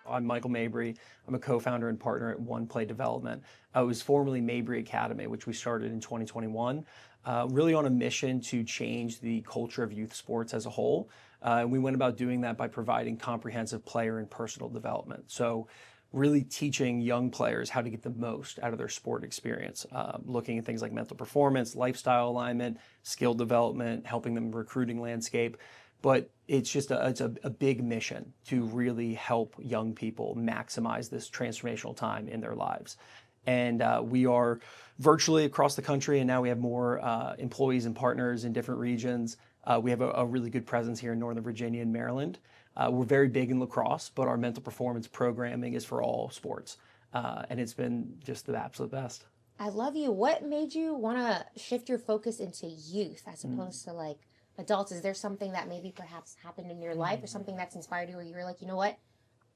I'm Michael Mabry. I'm a co-founder and partner at One Play Development. It was formerly Mabry Academy, which we started in 2021, really on a mission to change the culture of youth sports as a whole. And we went about doing that by providing comprehensive player and personal development. So really teaching young players how to get the most out of their sport experience, looking at things like mental performance, lifestyle alignment, skill development, helping them recruiting landscape. But it's just it's a big mission to really help young people maximize this transformational time in their lives. And we are virtually across the country, and now we have more employees and partners in different regions. We have a really good presence here in Northern Virginia and Maryland. We're very big in lacrosse, but our mental performance programming is for all sports. And it's been just the absolute best. I love you. What made you want to shift your focus into youth as opposed to like adults? Is there something that maybe perhaps happened in your life or something that's inspired you where you were like, you know what,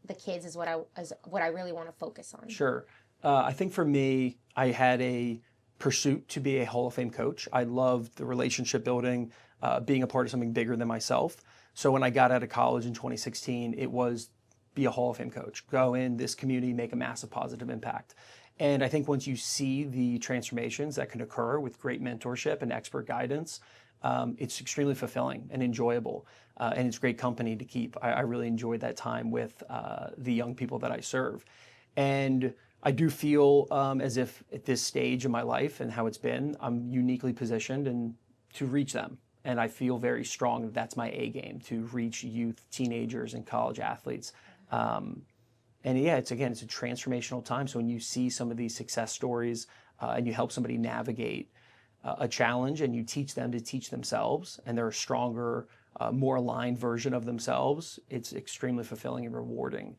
the kids is what I really want to focus on? Sure. I think for me, I had a pursuit to be a Hall of Fame coach. I loved the relationship building, being a part of something bigger than myself. So when I got out of college in 2016, it was be a Hall of Fame coach, go in this community, make a massive positive impact. And I think once you see the transformations that can occur with great mentorship and expert guidance, it's extremely fulfilling and enjoyable, and it's great company to keep. I really enjoyed that time with the young people that I serve. And I do feel as if at this stage in my life and how it's been, I'm uniquely positioned and to reach them. And I feel very strong that that's my A game, to reach youth, teenagers, and college athletes. And yeah, it's a transformational time. So when you see some of these success stories and you help somebody navigate a challenge and you teach them to teach themselves and they're a stronger, more aligned version of themselves, it's extremely fulfilling and rewarding.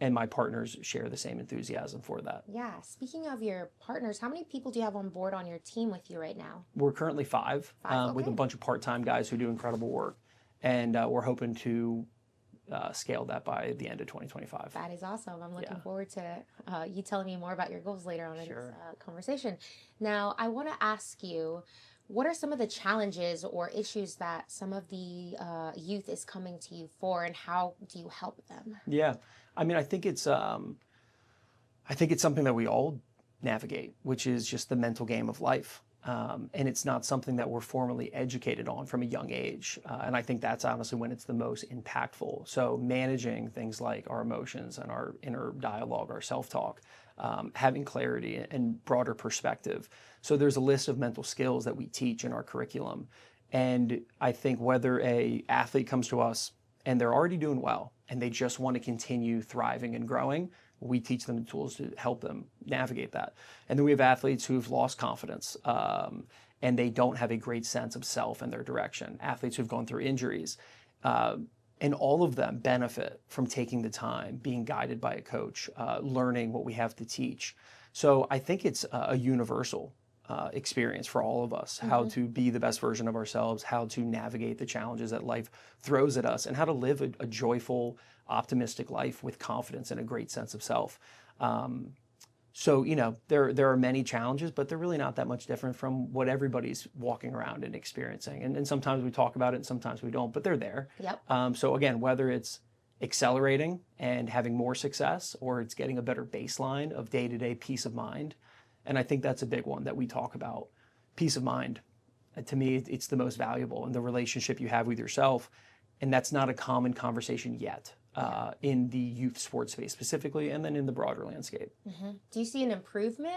And my partners share the same enthusiasm for that. Yeah. Speaking of your partners, how many people do you have on board on your team with you right now? We're currently five. Okay. With a bunch of part-time guys who do incredible work. And we're hoping to scale that by the end of 2025. That is awesome. I'm looking forward to you telling me more about your goals later on in this conversation. Now, I want to ask you, what are some of the challenges or issues that some of the youth is coming to you for, and how do you help them? Yeah, I mean, I think it's something that we all navigate, which is just the mental game of life. And it's not something that we're formally educated on from a young age. And I think that's honestly when it's the most impactful. So managing things like our emotions and our inner dialogue, our self-talk, having clarity and broader perspective. So there's a list of mental skills that we teach in our curriculum. And I think whether a athlete comes to us and they're already doing well and they just want to continue thriving and growing, we teach them the tools to help them navigate that. And then we have athletes who've lost confidence and they don't have a great sense of self and their direction. Athletes who've gone through injuries. And all of them benefit from taking the time, being guided by a coach, learning what we have to teach. So I think it's a universal experience for all of us, how to be the best version of ourselves, how to navigate the challenges that life throws at us, and how to live a joyful, optimistic life with confidence and a great sense of self. So, you know, there are many challenges, but they're really not that much different from what everybody's walking around and experiencing. And sometimes we talk about it and sometimes we don't, but they're there. Yep. So again, whether it's accelerating and having more success or it's getting a better baseline of day-to-day peace of mind. And I think that's a big one that we talk about. Peace of mind. To me, it's the most valuable in the relationship you have with yourself. And that's not a common conversation yet in the youth sports space specifically, and then in the broader landscape. Do you see an improvement,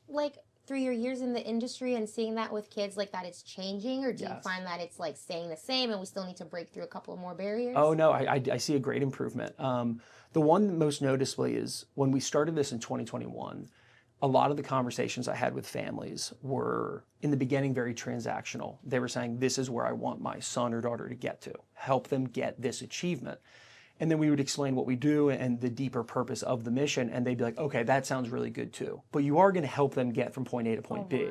like through your years in the industry and seeing that with kids, like that it's changing, or do you find that it's like staying the same and we still need to break through a couple of more barriers? Oh no, I see a great improvement. The one most noticeably is when we started this in 2021, a lot of the conversations I had with families were, in the beginning, very transactional. They were saying, this is where I want my son or daughter to get to, help them get this achievement. And then we would explain what we do and the deeper purpose of the mission, and they'd be like, okay, that sounds really good too. But you are gonna help them get from point A to point B.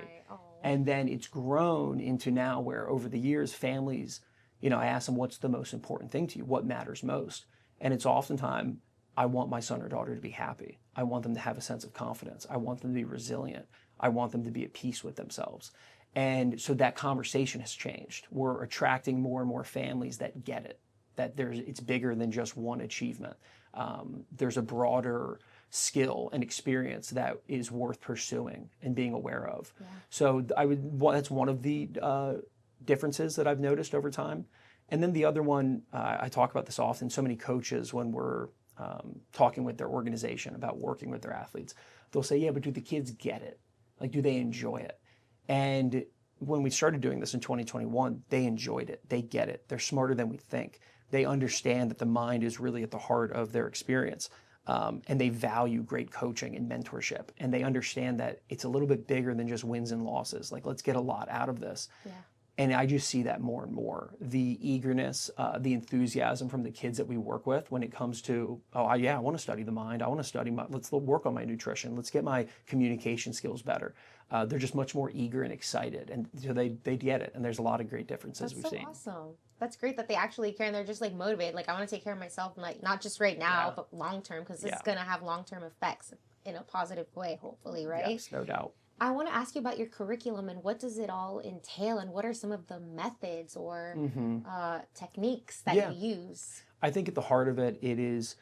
And then it's grown into now where over the years, families, you know, I ask them, what's the most important thing to you? What matters most? And it's oftentimes, I want my son or daughter to be happy. I want them to have a sense of confidence. I want them to be resilient. I want them to be at peace with themselves. And so that conversation has changed. We're attracting more and more families that get it, that it's bigger than just one achievement. there's a broader skill and experience that is worth pursuing and being aware of. Yeah. So that's one of the differences that I've noticed over time. And then the other one, I talk about this often, so many coaches, when we're talking with their organization about working with their athletes, they'll say, yeah, but do the kids get it? Like, do they enjoy it? And when we started doing this in 2021, they enjoyed it. They get it. They're smarter than we think. They understand that the mind is really at the heart of their experience. And they value great coaching and mentorship. And they understand that it's a little bit bigger than just wins and losses. Like, let's get a lot out of this. Yeah. And I just see that more and more. The eagerness, the enthusiasm from the kids that we work with when it comes to, I want to study the mind. I want to let's work on my nutrition. Let's get my communication skills better. They're just much more eager and excited. And so they get it. And there's a lot of great differences we've seen. That's so awesome. That's great that they actually care and they're just like motivated. Like, I want to take care of myself, and like, not just right now, but long term, because this is going to have long term effects in a positive way, hopefully, right? Yes, no doubt. I want to ask you about your curriculum and what does it all entail, and what are some of the methods or techniques that you use? I think at the heart of it, it is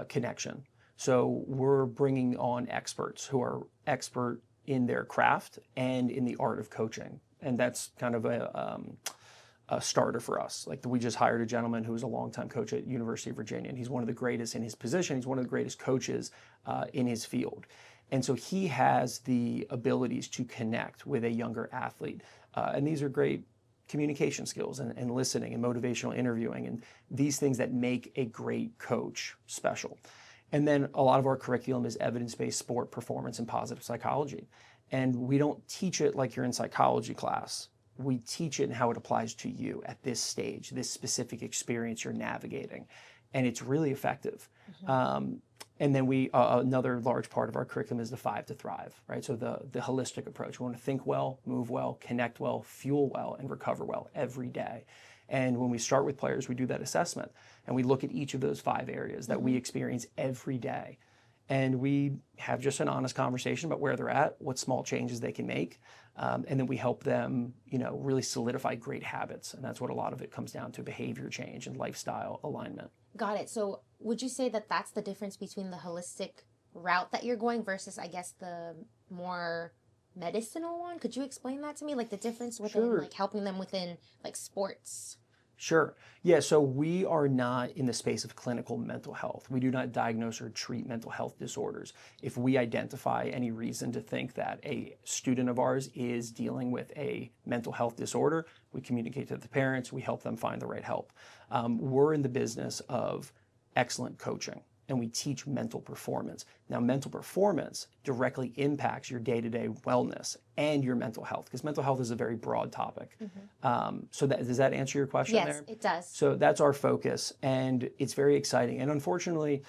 connection. So we're bringing on experts who are expert in their craft and in the art of coaching. And that's kind of a starter for us. Like, we just hired a gentleman who was a longtime coach at University of Virginia, and he's one of the greatest in his position. He's one of the greatest coaches in his field. And so he has the abilities to connect with a younger athlete. And these are great communication skills and listening and motivational interviewing and these things that make a great coach special. And then a lot of our curriculum is evidence-based sport performance and positive psychology. And we don't teach it like you're in psychology class. We teach it and how it applies to you at this stage, this specific experience you're navigating. And it's really effective. And then another large part of our curriculum is the 5 to Thrive, right? So the holistic approach. We want to think well, move well, connect well, fuel well, and recover well every day. And when we start with players, we do that assessment. And we look at each of those 5 areas that we experience every day. And we have just an honest conversation about where they're at, what small changes they can make. And then we help them, really solidify great habits. And that's what a lot of it comes down to: behavior change and lifestyle alignment. Got it. So would you say that that's the difference between the holistic route that you're going versus, I guess, the more medicinal one? Could you explain that to me? Like, the difference within like helping them within like sports? Sure. Yeah, so we are not in the space of clinical mental health. We do not diagnose or treat mental health disorders. If we identify any reason to think that a student of ours is dealing with a mental health disorder, we communicate to the parents, we help them find the right help. We're in the business of excellent coaching, and we teach mental performance. Now, mental performance directly impacts your day-to-day wellness and your mental health, because mental health is a very broad topic. So does that answer your question there? Yes, it does. So that's our focus, and it's very exciting. And unfortunately,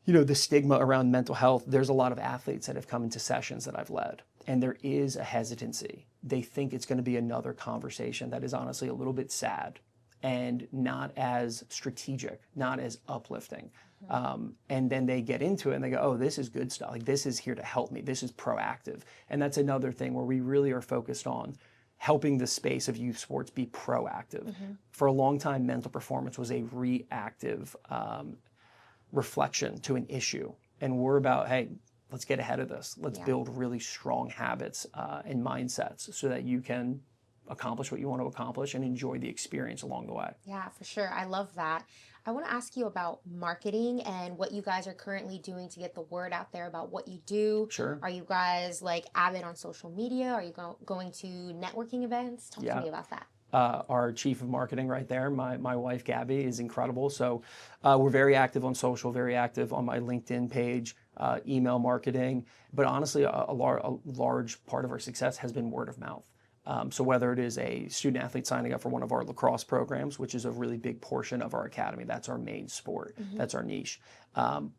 the stigma around mental health, there's a lot of athletes that have come into sessions that I've led, and there is a hesitancy. They think it's going to be another conversation that is honestly a little bit sad and not as strategic, not as uplifting. And then they get into it and they go, oh, this is good stuff. Like, this is here to help me. This is proactive. And that's another thing where we really are focused on helping the space of youth sports be proactive. For a long time, mental performance was a reactive reflection to an issue. And we're about, hey, let's get ahead of this. Let's build really strong habits and mindsets so that you can accomplish what you want to accomplish and enjoy the experience along the way. Yeah, for sure. I love that. I want to ask you about marketing and what you guys are currently doing to get the word out there about what you do. Sure. Are you guys like avid on social media? Are you going to networking events? Talk to me about that. Our chief of marketing right there, my wife, Gabby, is incredible. So we're very active on social, very active on my LinkedIn page, email marketing. But honestly, a large part of our success has been word of mouth. So whether it is a student athlete signing up for one of our lacrosse programs, which is a really big portion of our academy, that's our main sport, that's our niche,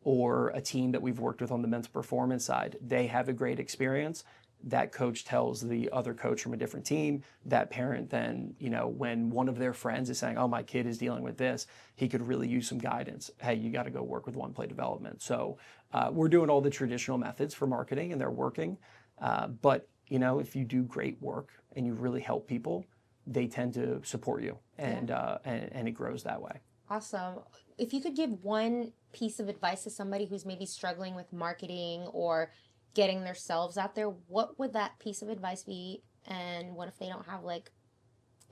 or a team that we've worked with on the mental performance side, they have a great experience. That coach tells the other coach from a different team, that parent then, when one of their friends is saying, oh, my kid is dealing with this, he could really use some guidance. Hey, you got to go work with One Play Development. So we're doing all the traditional methods for marketing, and they're working. But if you do great work and you really help people, they tend to support you, and it grows that way. Awesome. If you could give one piece of advice to somebody who's maybe struggling with marketing or getting themselves out there, what would that piece of advice be? And what if they don't have like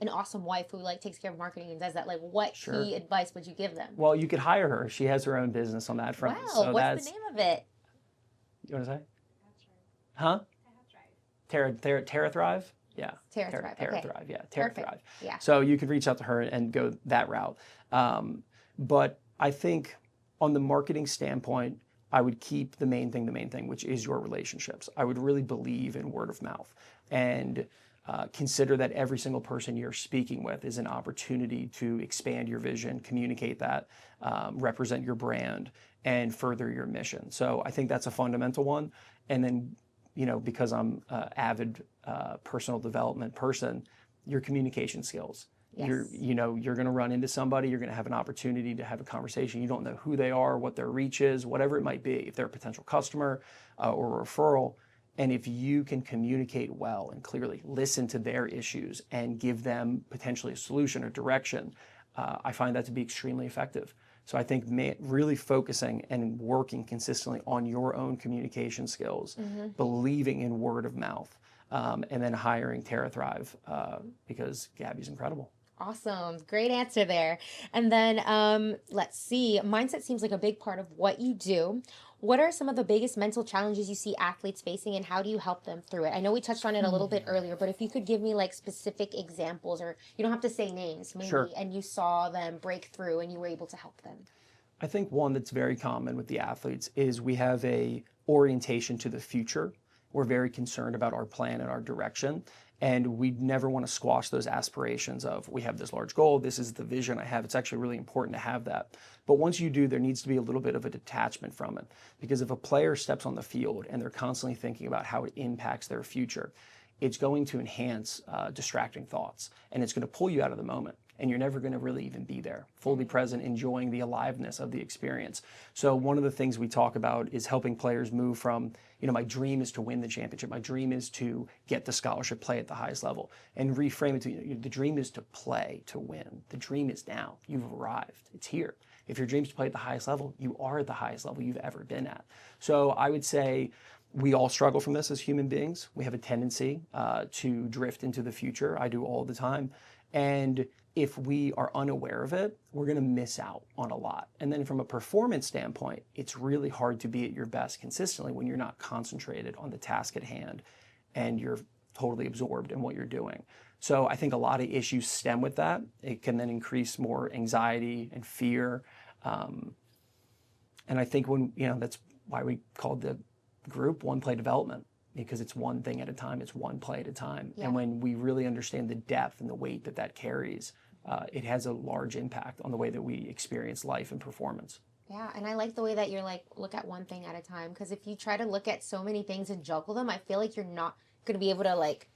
an awesome wife who like takes care of marketing and does that? Like, what key advice would you give them? Well, you could hire her. She has her own business on that front. Wow, so what's the name of it? You want to say? Huh? Terra Thrive? Yeah. Terra Thrive. Yeah. Terra Thrive. Yeah. So you could reach out to her and go that route. But I think on the marketing standpoint, I would keep the main thing, which is your relationships. I would really believe in word of mouth and consider that every single person you're speaking with is an opportunity to expand your vision, communicate that, represent your brand, and further your mission. So I think that's a fundamental one. And then, because I'm an avid personal development person, your communication skills. Yes. You're going to run into somebody, you're going to have an opportunity to have a conversation. You don't know who they are, what their reach is, whatever it might be, if they're a potential customer or a referral. And if you can communicate well and clearly listen to their issues and give them potentially a solution or direction, I find that to be extremely effective. So I think really focusing and working consistently on your own communication skills, believing in word of mouth, and then hiring Terra Thrive because Gabby's incredible. Awesome. Great answer there. And then let's see. Mindset seems like a big part of what you do. What are some of the biggest mental challenges you see athletes facing and how do you help them through it? I know we touched on it a little bit earlier, but if you could give me like specific examples, or you don't have to say names, maybe, and you saw them break through and you were able to help them. I think one that's very common with the athletes is we have a orientation to the future. We're very concerned about our plan and our direction. And we never want to squash those aspirations of, we have this large goal, this is the vision I have. It's actually really important to have that. But once you do, there needs to be a little bit of a detachment from it. Because if a player steps on the field and they're constantly thinking about how it impacts their future, it's going to enhance distracting thoughts. And it's going to pull you out of the moment. And you're never going to really even be there, fully present, enjoying the aliveness of the experience. So one of the things we talk about is helping players move from, my dream is to win the championship. My dream is to get the scholarship, play at the highest level, and reframe it to, the dream is to play, to win. The dream is now. You've arrived. It's here. If your dream is to play at the highest level, you are at the highest level you've ever been at. So I would say we all struggle from this as human beings. We have a tendency to drift into the future. I do all the time. And if we are unaware of it, we're going to miss out on a lot. And then from a performance standpoint, it's really hard to be at your best consistently when you're not concentrated on the task at hand and you're totally absorbed in what you're doing. So I think a lot of issues stem with that. It can then increase more anxiety and fear. And I think that's why we called the group One Play Development, because it's one thing at a time, it's one play at a time. Yeah. And when we really understand the depth and the weight that carries, it has a large impact on the way that we experience life and performance. Yeah, and I like the way that you're like, look at one thing at a time, because if you try to look at so many things and juggle them, I feel like you're not going to be able to like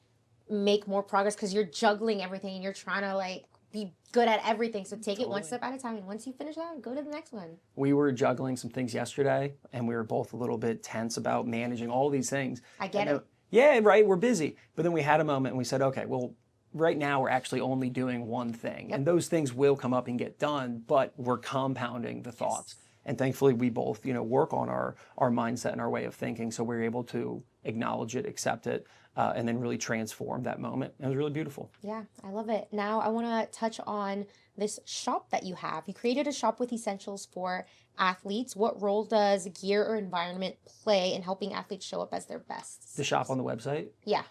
make more progress because you're juggling everything and you're trying to like be good at everything. So take it one step at a time, and once you finish that, go to the next one. We were juggling some things yesterday, and we were both a little bit tense about managing all these things. I get it. Yeah, right, we're busy. But then we had a moment and we said, okay, well, right now we're actually only doing one thing. Yep. And those things will come up and get done, but we're compounding the thoughts. Yes. And thankfully we both, work on our mindset and our way of thinking, so we're able to acknowledge it, accept it, and then really transform that moment. It was really beautiful. Yeah, I love it. Now I want to touch on this shop that you have. You created a shop with essentials for athletes. What role does gear or environment play in helping athletes show up as their best? The shop on the website? Yeah.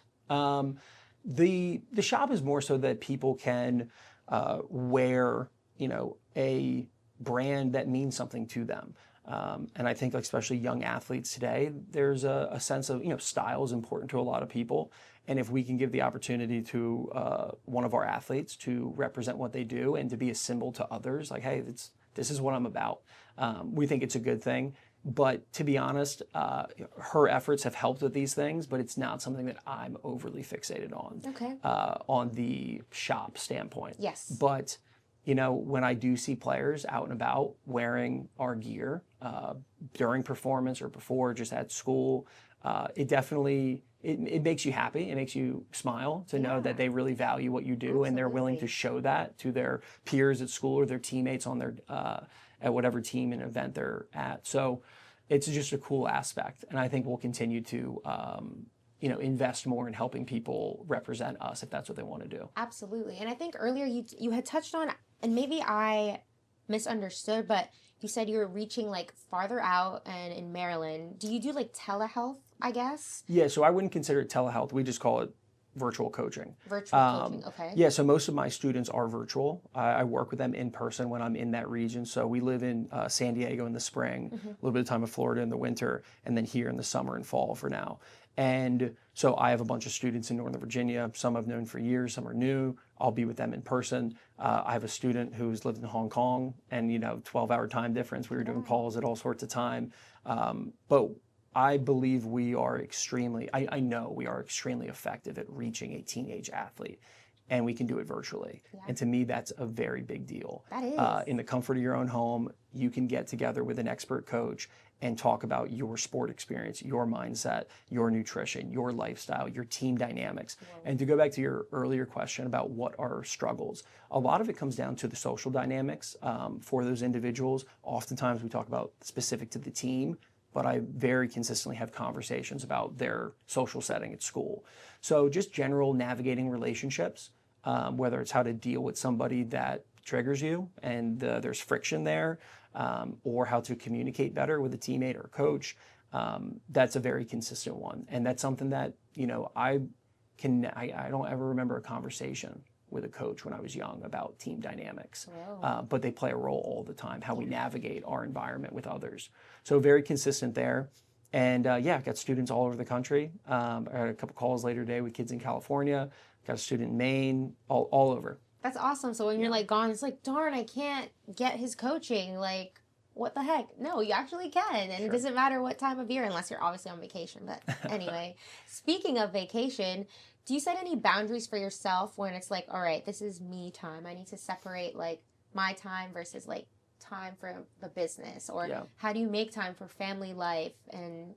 The shop is more so that people can wear, a brand that means something to them. And I think especially young athletes today, there's a sense of, style is important to a lot of people. And if we can give the opportunity to one of our athletes to represent what they do and to be a symbol to others, like, hey, this is what I'm about, we think it's a good thing. But to be honest, her efforts have helped with these things, but it's not something that I'm overly fixated on. Okay. On the shop standpoint. Yes. But when I do see players out and about wearing our gear during performance or before, just at school, it definitely, it makes you happy. It makes you smile to know that they really value what you do. Absolutely. And they're willing to show that to their peers at school or their teammates on their at whatever team and event they're at. So it's just a cool aspect. And I think we'll continue to, invest more in helping people represent us if that's what they want to do. Absolutely. And I think earlier you had touched on, and maybe I misunderstood, but you said you were reaching like farther out and in Maryland. Do you do like telehealth, I guess? Yeah, so I wouldn't consider it telehealth. We just call it virtual coaching. Virtual coaching, okay. Yeah, so most of my students are virtual. I work with them in person when I'm in that region. So we live in San Diego in the spring, a little bit of time in Florida in the winter, and then here in the summer and fall for now. And so I have a bunch of students in Northern Virginia. Some I've known for years, some are new. I'll be with them in person. I have a student who's lived in Hong Kong, and 12-hour time difference. We were doing calls at all sorts of time. But I believe we are I know we are extremely effective at reaching a teenage athlete, and we can do it virtually. Yeah. And to me, that's a very big deal. That is. In the comfort of your own home, you can get together with an expert coach and talk about your sport experience, your mindset, your nutrition, your lifestyle, your team dynamics. Whoa. And to go back to your earlier question about what are struggles, a lot of it comes down to the social dynamics for those individuals. Oftentimes we talk about specific to the team, but I very consistently have conversations about their social setting at school. So just general navigating relationships, whether it's how to deal with somebody that triggers you and there's friction there, or how to communicate better with a teammate or coach, that's a very consistent one. And that's something that, I don't ever remember a conversation with a coach when I was young about team dynamics, but they play a role all the time, how we navigate our environment with others. So very consistent there. And I've got students all over the country. I had a couple calls later today with kids in California, got a student in Maine, all over. That's awesome. So when you're like gone, it's like, darn, I can't get his coaching. Like, what the heck? No, you actually can. And It doesn't matter what time of year, unless you're obviously on vacation. But anyway, speaking of vacation, do you set any boundaries for yourself when it's like, all right, this is me time. I need to separate like my time versus like time for the business? Or how do you make time for family life and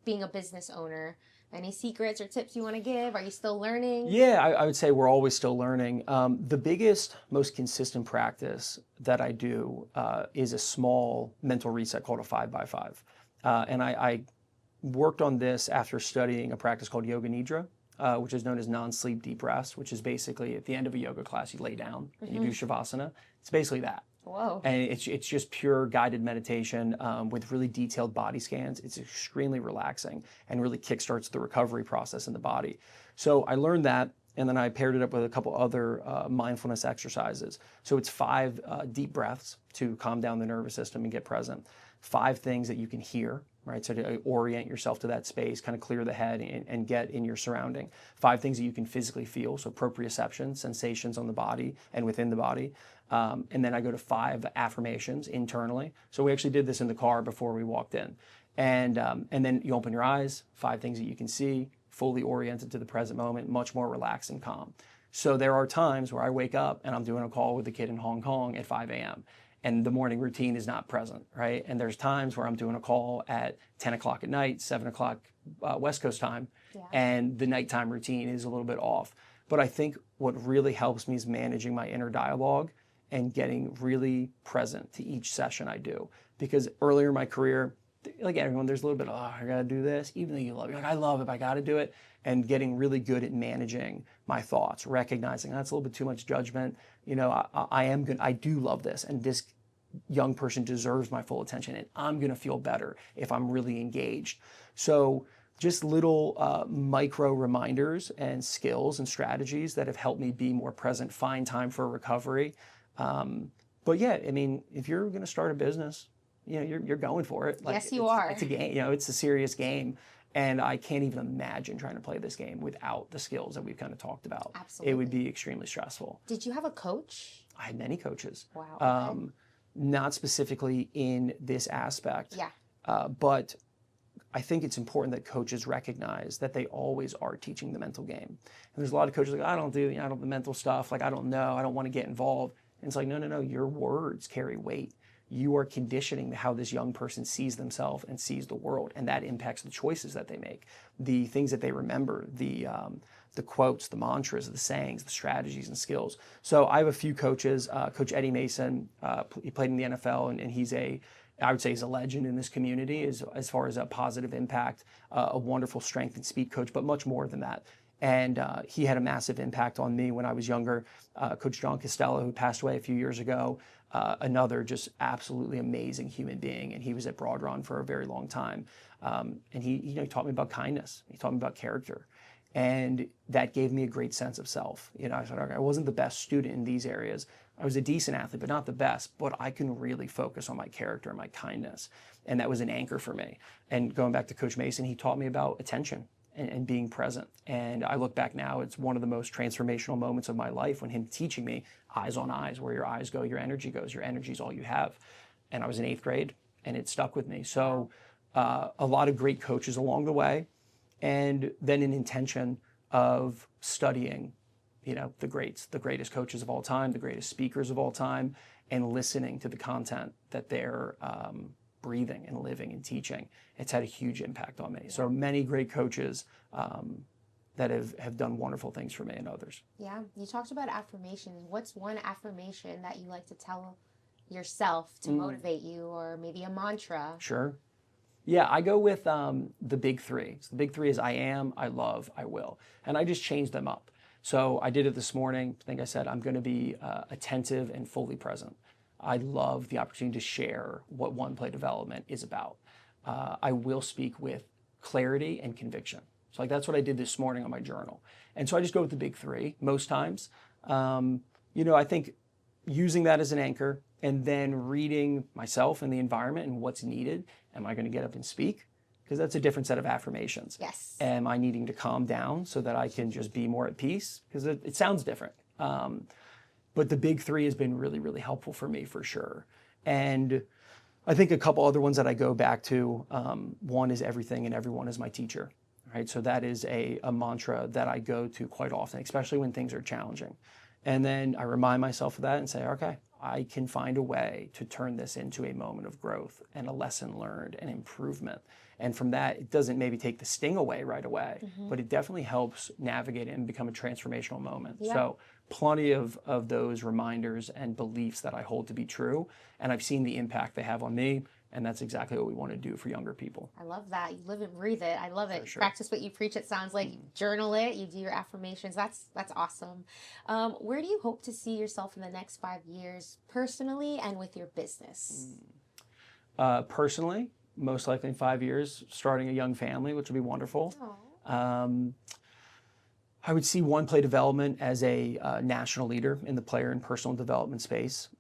being a business owner? Any secrets or tips you want to give? Are you still learning? Yeah, I would say we're always still learning. The biggest, most consistent practice that I do is a small mental reset called a 5x5. And I worked on this after studying a practice called Yoga Nidra, which is known as non-sleep deep rest, which is basically at the end of a yoga class, you lay down and you do Shavasana. It's basically that. Whoa. And it's just pure guided meditation with really detailed body scans. It's extremely relaxing and really kickstarts the recovery process in the body. So I learned that, and then I paired it up with a couple other mindfulness exercises. So it's 5 deep breaths to calm down the nervous system and get present. 5 things that you can hear, right? So to orient yourself to that space, kind of clear the head and get in your surrounding. 5 things that you can physically feel, so proprioception, sensations on the body and within the body. And then I go to 5 affirmations internally. So we actually did this in the car before we walked in. And then you open your eyes, 5 things that you can see, fully oriented to the present moment, much more relaxed and calm. So there are times where I wake up and I'm doing a call with a kid in Hong Kong at 5 a.m. and the morning routine is not present, right? And there's times where I'm doing a call at 10 o'clock at night, 7 o'clock West Coast time, and the nighttime routine is a little bit off. But I think what really helps me is managing my inner dialogue and getting really present to each session I do. Because earlier in my career, like everyone, there's a little bit of, I gotta do this, even though you love it. You're like, I love it, but I gotta do it. And getting really good at managing my thoughts, recognizing that's a little bit too much judgment. I do love this, and this young person deserves my full attention, and I'm gonna feel better if I'm really engaged. So just little micro reminders and skills and strategies that have helped me be more present, find time for recovery. But yeah, I mean, if you're going to start a business, you're going for it. Yes, you are. It's a game. It's a serious game, and I can't even imagine trying to play this game without the skills that we've kind of talked about. Absolutely. It would be extremely stressful. Did you have a coach? I had many coaches. Wow. Okay. Not specifically in this aspect. Yeah. But I think it's important that coaches recognize that they always are teaching the mental game. And there's a lot of coaches like, I don't do the mental stuff. Like, I don't know. I don't want to get involved. And it's like, no. Your words carry weight. you are conditioning how this young person sees themselves and sees the world, and that impacts the choices that they make, the things that they remember, the quotes, the mantras, the sayings, the strategies and skills. So I have a few coaches. Coach Eddie Mason, he played in the NFL, and I would say he's a legend in this community as far as a positive impact, a wonderful strength and speed coach, but much more than that. And he had a massive impact on me when I was younger. Coach John Costello, who passed away a few years ago, another just absolutely amazing human being, and he was at Broad Run for a very long time. And he taught me about kindness. He taught me about character. And that gave me a great sense of self. I said, okay, I wasn't the best student in these areas. I was a decent athlete, but not the best. But I can really focus on my character and my kindness. And that was an anchor for me. And going back to Coach Mason, he taught me about attention and being present. And I look back now, it's one of the most transformational moments of my life when him teaching me eyes on eyes, where your eyes go, your energy goes. Your energy is all you have. And I was in 8th grade, and it stuck with me. So a lot of great coaches along the way. And then an intention of studying, the greats, the greatest coaches of all time, the greatest speakers of all time, and listening to the content that they're breathing and living and teaching. It's had a huge impact on me. Yeah. So many great coaches that have done wonderful things for me and others. Yeah, you talked about affirmations. What's one affirmation that you like to tell yourself to motivate you, or maybe a mantra? Sure. Yeah, I go with the big three. So the big three is I am, I love, I will. And I just changed them up. So I did it this morning. I think I said I'm going to be attentive and fully present. I love the opportunity to share what one play development is about. I will speak with clarity and conviction. So that's what I did this morning on my journal. And so I just go with the big three most times. I think using that as an anchor, and then reading myself and the environment and what's needed. Am I going to get up and speak? Because that's a different set of affirmations. Yes. Am I needing to calm down so that I can just be more at peace? Because it sounds different. But the big three has been really, really helpful for me for sure. And I think a couple other ones that I go back to, one is everything and everyone is my teacher. Right? So that is a mantra that I go to quite often, especially when things are challenging. And then I remind myself of that and say, okay, I can find a way to turn this into a moment of growth and a lesson learned and improvement. And from that, it doesn't maybe take the sting away right away, but it definitely helps navigate it and become a transformational moment. Yeah. So plenty of those reminders and beliefs that I hold to be true. And I've seen the impact they have on me. And that's exactly what we want to do for younger people. I love that. You live and breathe it. I love it. Sure. Practice what you preach, it sounds like. Journal it. You do your affirmations. That's awesome. Where do you hope to see yourself in the next 5 years, personally and with your business? Personally, most likely in 5 years, starting a young family, which would be wonderful. I would see one play development as a national leader in the player and personal development space.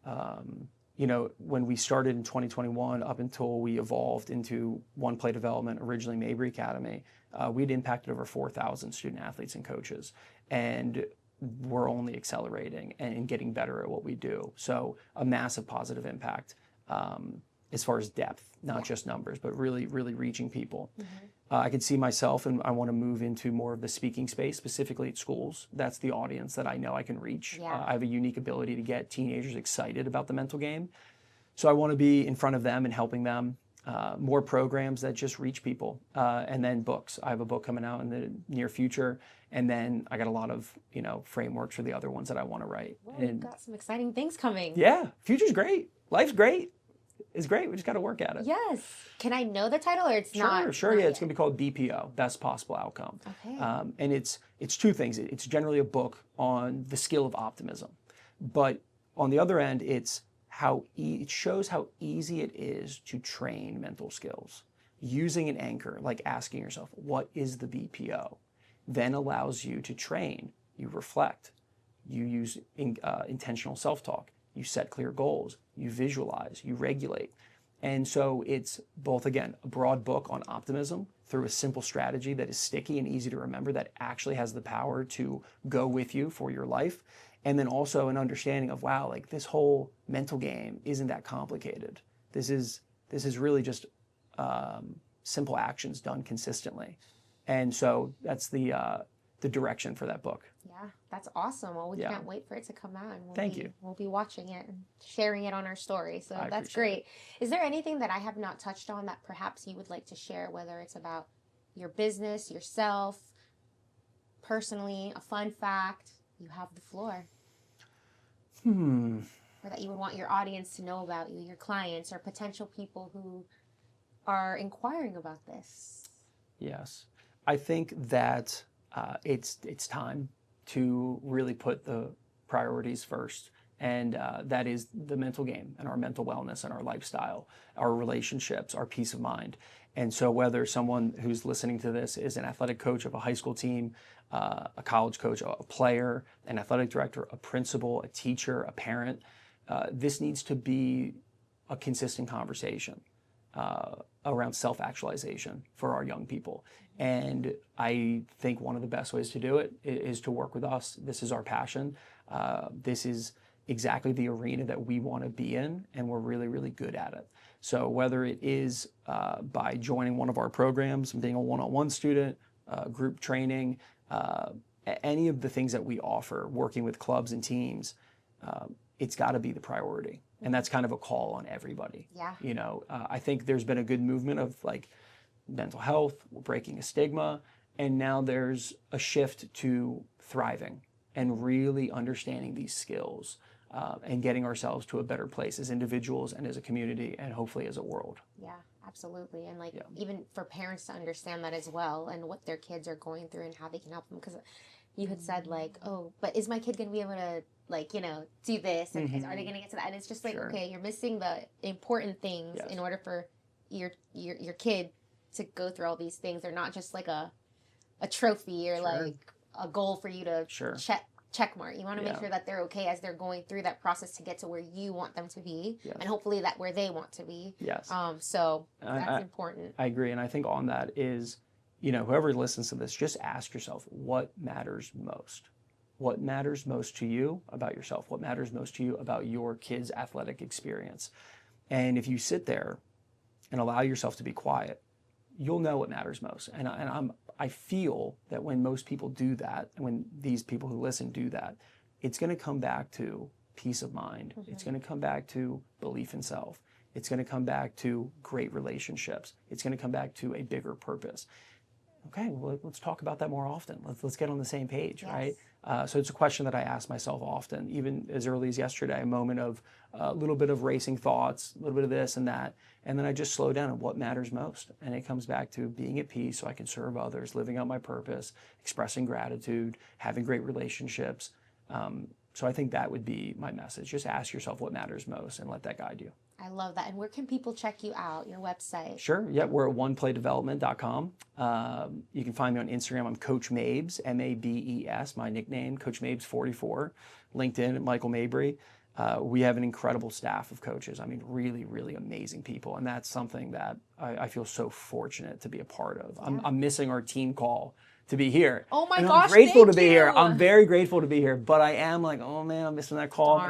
When we started in 2021 up until we evolved into one play development, originally Mabry Academy, we'd impacted over 4,000 student athletes and coaches. And we're only accelerating and getting better at what we do. So a massive positive impact as far as depth, not just numbers, but really, really reaching people. I could see myself, and I want to move into more of the speaking space, specifically at schools. That's the audience that I know I can reach. Yeah. I have a unique ability to get teenagers excited about the mental game. So I want to be in front of them and helping them. More programs that just reach people. And then books. I have a book coming out in the near future. And then I got a lot of, frameworks for the other ones that I want to write. Well, you've got some exciting things coming. Yeah. Future's great. Life's great. It's great. We just got to work at it. Yes. Can I know the title, or it's not? Sure. Yeah, it's going to be called BPO, Best Possible Outcome. Okay. And it's two things. It's generally a book on the skill of optimism, but on the other end, it shows how easy it is to train mental skills using an anchor, like asking yourself, "What is the BPO?" Then allows you to train. You reflect. You use intentional self-talk. You set clear goals, you visualize, you regulate. And so it's both, again, a broad book on optimism through a simple strategy that is sticky and easy to remember that actually has the power to go with you for your life. And then also an understanding of, wow, like this whole mental game isn't that complicated. This is really just simple actions done consistently. And so that's the direction for that book. Yeah, that's awesome. Well, we Yeah. can't wait for it to come out, and Thank you. we'll be watching it and sharing it on our story. So I that's appreciate great. Is there anything that I have not touched on that perhaps you would like to share, whether it's about your business, yourself, personally, a fun fact? You have the floor. Or that you would want your audience to know about you, your clients, or potential people who are inquiring about this. Yes. I think that it's time to really put the priorities first. And that is the mental game and our mental wellness and our lifestyle, our relationships, our peace of mind. And so whether someone who's listening to this is an athletic coach of a high school team, a college coach, a player, an athletic director, a principal, a teacher, a parent, this needs to be a consistent conversation around self-actualization for our young people. And I think one of the best ways to do it is to work with us. This is our passion. This is exactly the arena that we want to be in, and we're really, really good at it. So whether it is by joining one of our programs and being a one-on-one student, group training, any of the things that we offer, working with clubs and teams, it's got to be the priority. And that's kind of a call on everybody. Yeah. You know, I think there's been a good movement of like mental health, we're breaking a stigma, and now there's a shift to thriving and really understanding these skills and getting ourselves to a better place as individuals and as a community and hopefully as a world. Yeah, absolutely. And like even for parents to understand that as well and what their kids are going through and how they can help them. Because you had said like, oh, but is my kid going to be able to like, you know, do this? And are they going to get to that? And it's just like, okay, you're missing the important things in order for your kid to go through all these things. They're not just like a trophy or like a goal for you to check mark. You want to make sure that they're okay as they're going through that process to get to where you want them to be, and hopefully that where they want to be. Yes. So that's important. I agree, and I think on that is, you know, whoever listens to this, just ask yourself what matters most. What matters most to you about yourself? What matters most to you about your kid's athletic experience? And if you sit there and allow yourself to be quiet, you'll know what matters most. And I feel that when most people do that, and when these people who listen do that, it's going to come back to peace of mind. It's going to come back to belief in self. It's going to come back to great relationships. It's going to come back to a bigger purpose. Okay, well, let's talk about that more often. Let's get on the same page, right? So it's a question that I ask myself often, even as early as yesterday, a moment of a little bit of racing thoughts, a little bit of this and that, and then I just slow down on what matters most. And it comes back to being at peace so I can serve others, living out my purpose, expressing gratitude, having great relationships. So I think that would be my message. Just ask yourself what matters most and let that guide you. I love that. And where can people check you out, your website? Sure. Yeah, we're at oneplaydevelopment.com. You can find me on Instagram. I'm Coach Mabes, M-A-B-E-S, my nickname, Coach Mabes44. LinkedIn at Michael Mabry. We have an incredible staff of coaches. I mean, really, really amazing people. And that's something that I feel so fortunate to be a part of. I'm missing our team call to be here. Oh my and gosh, I'm grateful thank to be you. here. I'm very grateful to be here, but I am like, oh man, I'm missing that call.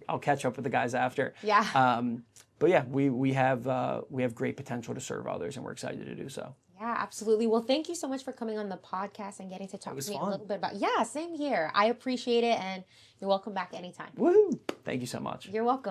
I'll catch up with the guys after. Yeah. But yeah, we have great potential to serve others, and we're excited to do so. Yeah, absolutely. Well, thank you so much for coming on the podcast and getting to talk to me a little bit about. Yeah, same here. I appreciate it, and you're welcome back anytime. Woo! Thank you so much. You're welcome.